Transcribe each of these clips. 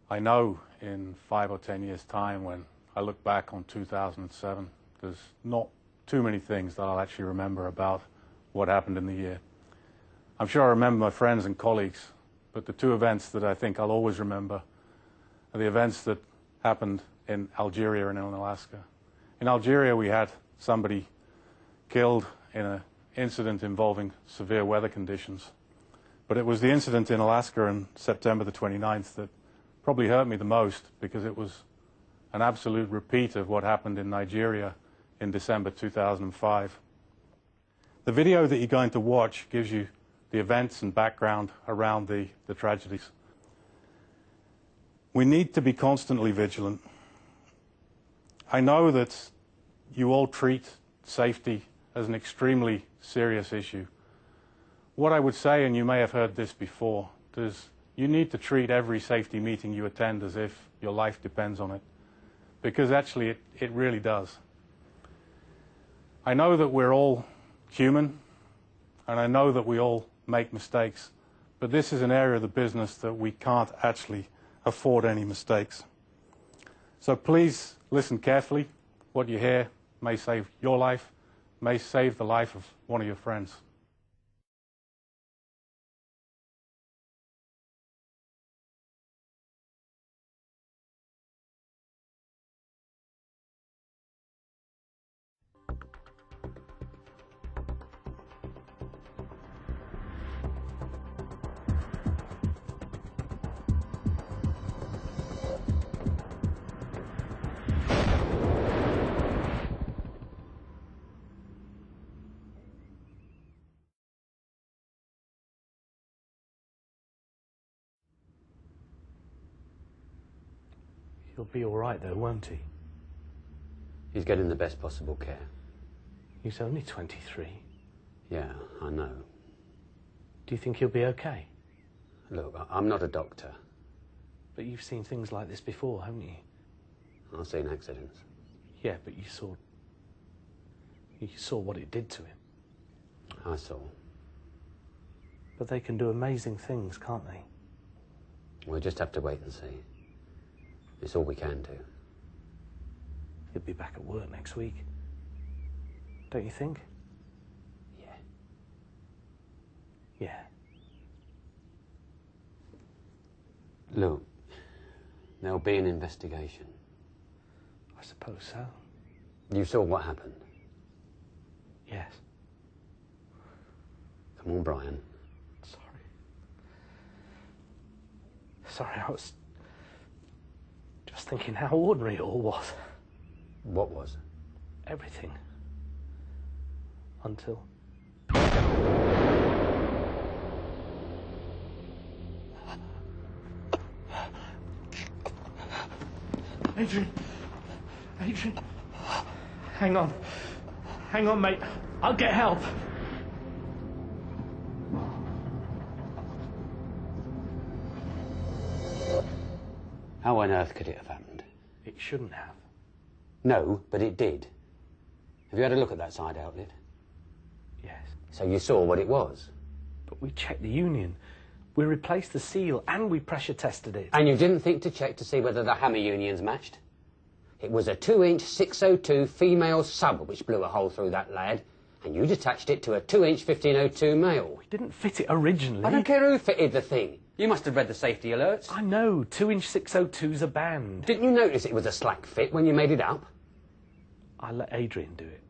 I know in 5 or 10 years' time, when I look back on 2007, there's not too many things that I'll actually remember about what happened in the year. I'm sure I remember my friends and colleagues, but the two events that I think I'll always remember are the events that happened in Algeria and in Alaska. In Algeria, we had somebody killed in an incident involving severe weather conditions. But it was the incident in Alaska on September the 29th that probably hurt me the most, because it was an absolute repeat of what happened in Nigeria in December 2005. The video that you're going to watch gives you the events and background around the tragedies. We need to be constantly vigilant. I know that you all treat safety as an extremely serious issue. What I would say, and you may have heard this before, is you need to treat every safety meeting you attend as if your life depends on it, because actually it really does. I know that we're all human, and I know that we all make mistakes, but this is an area of the business that we can't actually afford any mistakes. So please listen carefully. What you hear may save your life, may save the life of one of your friends. He'll be all right, though, won't he? He's getting the best possible care. He's only 23. Yeah, I know. Do you think he'll be okay? Look, I'm not a doctor. But you've seen things like this before, haven't you? I've seen accidents. Yeah, but you saw what it did to him. I saw. But they can do amazing things, can't they? We'll just have to wait and see. It's all we can do. He'll be back at work next week. Don't you think? Yeah. Yeah. Look, there'll be an investigation. I suppose so. You saw what happened. Yes. Come on, Brian. Sorry, I was just thinking how ordinary it all was. What was? Everything. Until... Adrian! Adrian! Hang on. Hang on, mate. I'll get help. How on earth could it have happened? It shouldn't have. No, but it did. Have you had a look at that side outlet? Yes. So you saw what it was? But we checked the union. We replaced the seal and we pressure tested it. And you didn't think to check to see whether the hammer unions matched? It was a 2-inch 602 female sub which blew a hole through that lad, and you'd attached it to a 2-inch 1502 male. We didn't fit it originally. I don't care who fitted the thing. You must have read the safety alerts. I know. 2-inch 602's are banned. Didn't you notice it was a slack fit when you made it up? I let Adrian do it.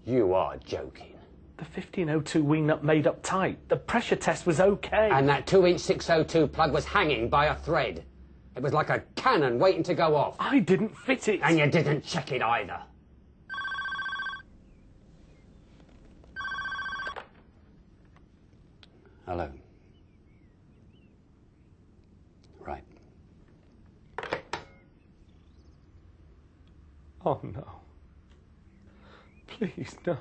You are joking. The 1502 we made up tight. The pressure test was okay. And that 2-inch 602 plug was hanging by a thread. It was like a cannon waiting to go off. I didn't fit it. And you didn't check it either. Hello. Right. Oh, no. Please, no.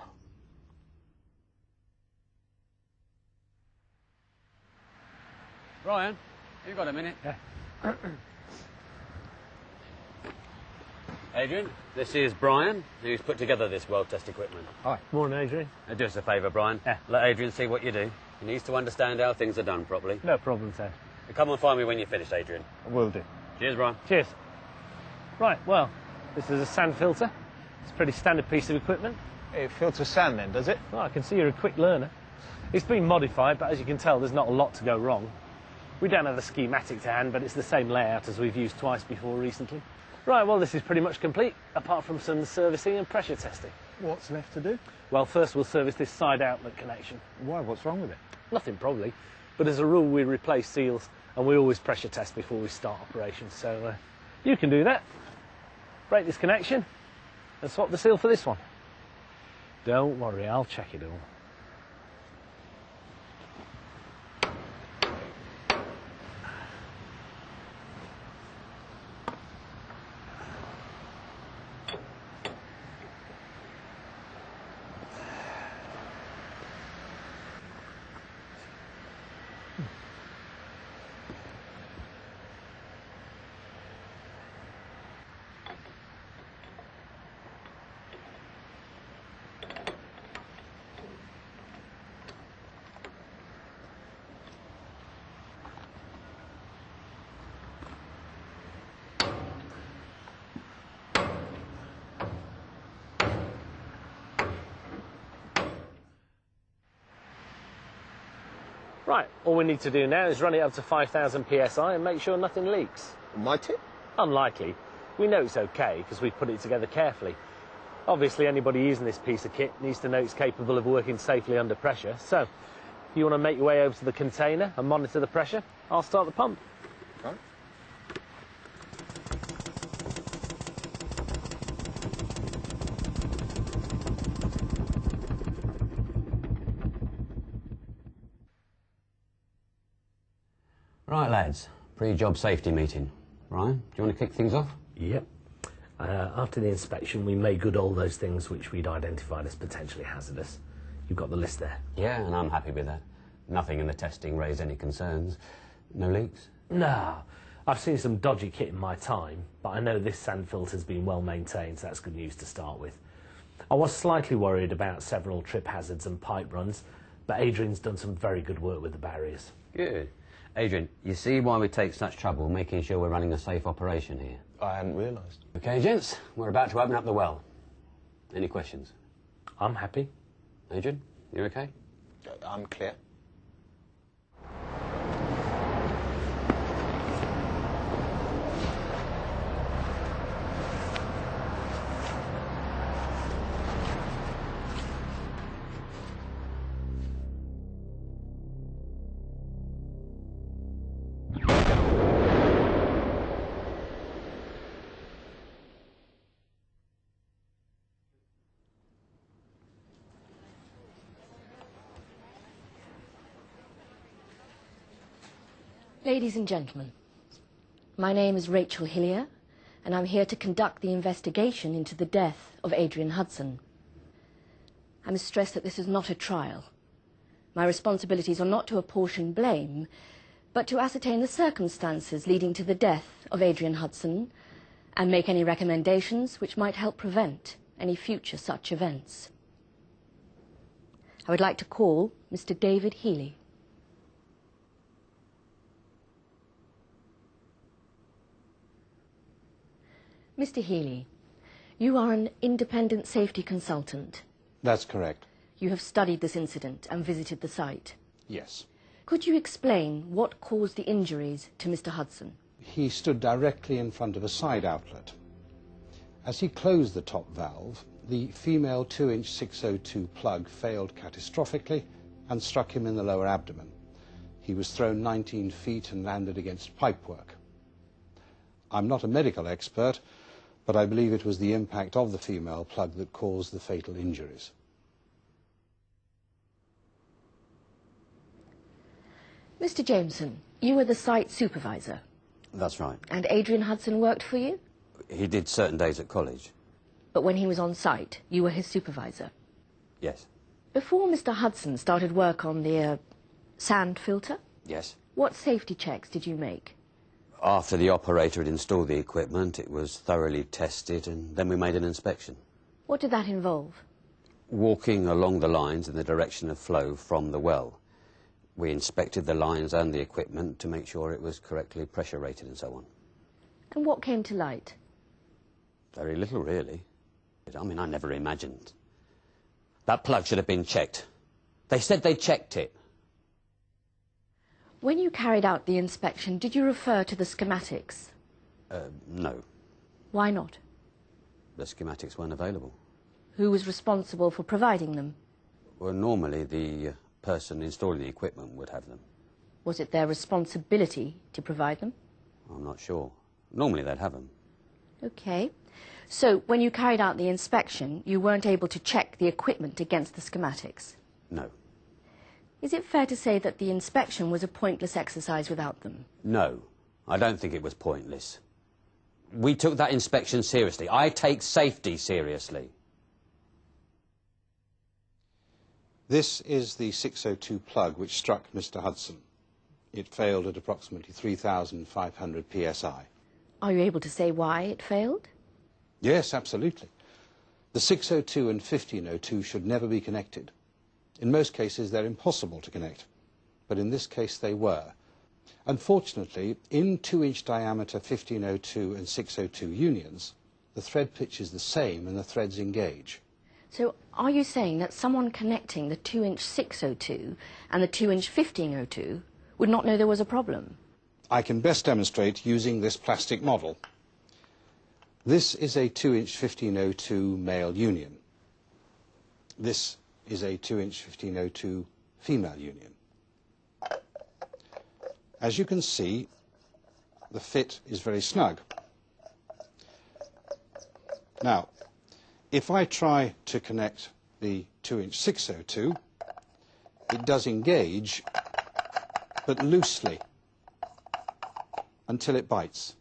Brian, you got a minute? Yeah. Adrian, this is Brian, who's put together this world test equipment. Hi. Morning, Adrian. Do us a favour, Brian. Yeah. Let Adrian see what you do. He needs to understand how things are done properly. No problem, sir. Come and find me when you're finished, Adrian. I will do. Cheers, Brian. Cheers. Right, well, this is a sand filter. It's a pretty standard piece of equipment. It filters sand then, does it? Well, I can see you're a quick learner. It's been modified, but as you can tell, there's not a lot to go wrong. We don't have the schematic to hand, but it's the same layout as we've used twice before recently. Right, well, this is pretty much complete, apart from some servicing and pressure testing. What's left to do? Well, first we'll service this side outlet connection. Why? What's wrong with it? Nothing probably, but as a rule we replace seals and we always pressure test before we start operations, so you can do that. Break this connection and swap the seal for this one. Don't worry, I'll check it all. Right, all we need to do now is run it up to 5,000 psi and make sure nothing leaks. My tip? Unlikely. We know it's okay because we've put it together carefully. Obviously, anybody using this piece of kit needs to know it's capable of working safely under pressure. So, if you want to make your way over to the container and monitor the pressure, I'll start the pump. Right. Right, lads. Pre-job safety meeting. Ryan, do you want to kick things off? Yep. After the inspection, we made good all those things which we'd identified as potentially hazardous. You've got the list there. Yeah, and I'm happy with that. Nothing in the testing raised any concerns. No leaks? No. I've seen some dodgy kit in my time, but I know this sand filter's been well maintained, so that's good news to start with. I was slightly worried about several trip hazards and pipe runs, but Adrian's done some very good work with the barriers. Good. Adrian, you see why we take such trouble making sure we're running a safe operation here? I hadn't realised. Okay, gents, we're about to open up the well. Any questions? I'm happy. Adrian, you okay? I'm clear. Ladies and gentlemen, my name is Rachel Hillier, and I'm here to conduct the investigation into the death of Adrian Hudson. I must stress that this is not a trial. My responsibilities are not to apportion blame, but to ascertain the circumstances leading to the death of Adrian Hudson and make any recommendations which might help prevent any future such events. I would like to call Mr. David Healy. Mr. Healy, you are an independent safety consultant. That's correct. You have studied this incident and visited the site. Yes. Could you explain what caused the injuries to Mr. Hudson? He stood directly in front of a side outlet. As he closed the top valve, the female 2-inch 602 plug failed catastrophically and struck him in the lower abdomen. He was thrown 19 feet and landed against pipework. I'm not a medical expert, but I believe it was the impact of the female plug that caused the fatal injuries. Mr. Jameson, you were the site supervisor, That's right. and Adrian Hudson worked for you? He did certain days at college. But when he was on site, you were his supervisor. Yes. Before Mr. Hudson started work on the sand filter, Yes. what safety checks did you make? After the operator had installed the equipment, it was thoroughly tested, and then we made an inspection. What did that involve? Walking along the lines in the direction of flow from the well. We inspected the lines and the equipment to make sure it was correctly pressure rated and so on. And what came to light? Very little, really. I mean, I never imagined. That plug should have been checked. They said they checked it. When you carried out the inspection, did you refer to the schematics? No. Why not? The schematics weren't available. Who was responsible for providing them? Well, normally the person installing the equipment would have them. Was it their responsibility to provide them? I'm not sure. Normally they'd have them. Okay. So, when you carried out the inspection, you weren't able to check the equipment against the schematics? No. Is it fair to say that the inspection was a pointless exercise without them? No. I don't think it was pointless. We took that inspection seriously. I take safety seriously. This is the 602 plug which struck Mr. Hudson. It failed at approximately 3,500 psi. Are you able to say why it failed? Yes, absolutely. The 602 and 1502 should never be connected. In most cases, they're impossible to connect, but in this case they were. Unfortunately, in 2-inch diameter 1502 and 602 unions, the thread pitch is the same and the threads engage. So, are you saying that someone connecting the 2-inch 602 and the 2-inch 1502 would not know there was a problem? I can best demonstrate using this plastic model. This is a 2-inch 1502 male union. This is a 2-inch 1502 female union. As you can see, the fit is very snug. Now, if I try to connect the 2-inch 602, it does engage, but loosely, until it bites.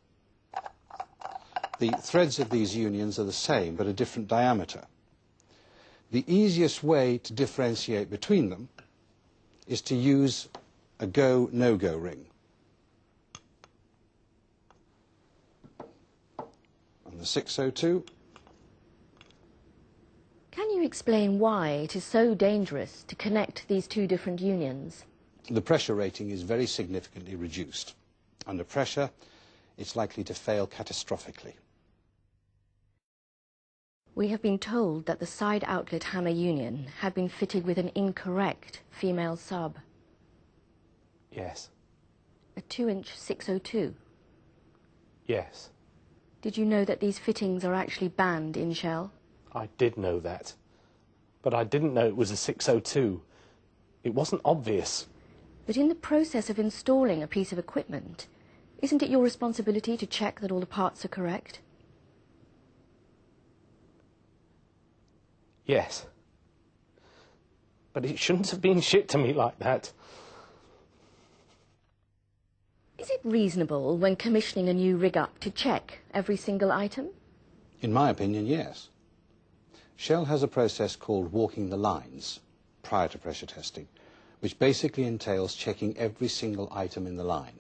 The threads of these unions are the same, but a different diameter. The easiest way to differentiate between them is to use a go, no-go ring. On the 602. Can you explain why it is so dangerous to connect these two different unions? The pressure rating is very significantly reduced. Under pressure, it's likely to fail catastrophically. We have been told that the side outlet hammer union had been fitted with an incorrect female sub, Yes. a 2-inch 602. Yes. Did you know that these fittings are actually banned in Shell? I did know that. But I didn't know it was a 602. It wasn't obvious. But in the process of installing a piece of equipment, isn't it your responsibility to check that all the parts are correct? Yes. But it shouldn't have been shipped to me like that. Is it reasonable when commissioning a new rig-up to check every single item? In my opinion, yes. Shell has a process called walking the lines prior to pressure testing, which basically entails checking every single item in the line.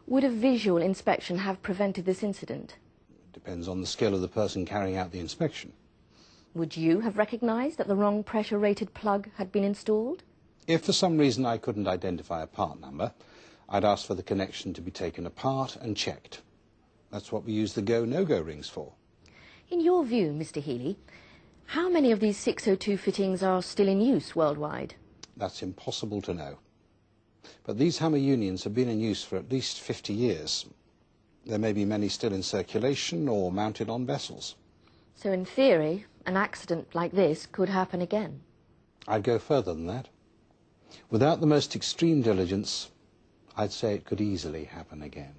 Would a visual inspection have prevented this incident? It depends on the skill of the person carrying out the inspection. Would you have recognised that the wrong pressure-rated plug had been installed? If for some reason I couldn't identify a part number, I'd ask for the connection to be taken apart and checked. That's what we use the go, no-go rings for. In your view, Mr. Healy, how many of these 602 fittings are still in use worldwide? That's impossible to know. But these hammer unions have been in use for at least 50 years. There may be many still in circulation or mounted on vessels. So in theory, an accident like this could happen again? I'd go further than that. Without the most extreme diligence, I'd say it could easily happen again.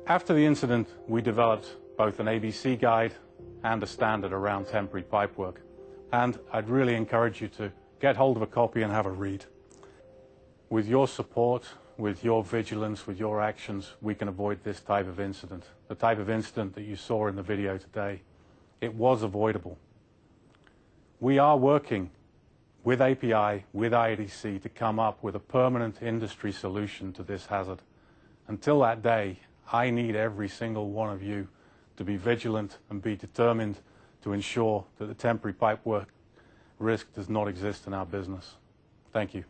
After the incident, we developed both an ABC guide and a standard around temporary pipework. And I'd really encourage you to get hold of a copy and have a read. With your support, with your vigilance, with your actions, we can avoid this type of incident. The type of incident that you saw in the video today, it was avoidable. We are working with API, with IADC, to come up with a permanent industry solution to this hazard. Until that day, I need every single one of you to be vigilant and be determined to ensure that the temporary pipework risk does not exist in our business. Thank you.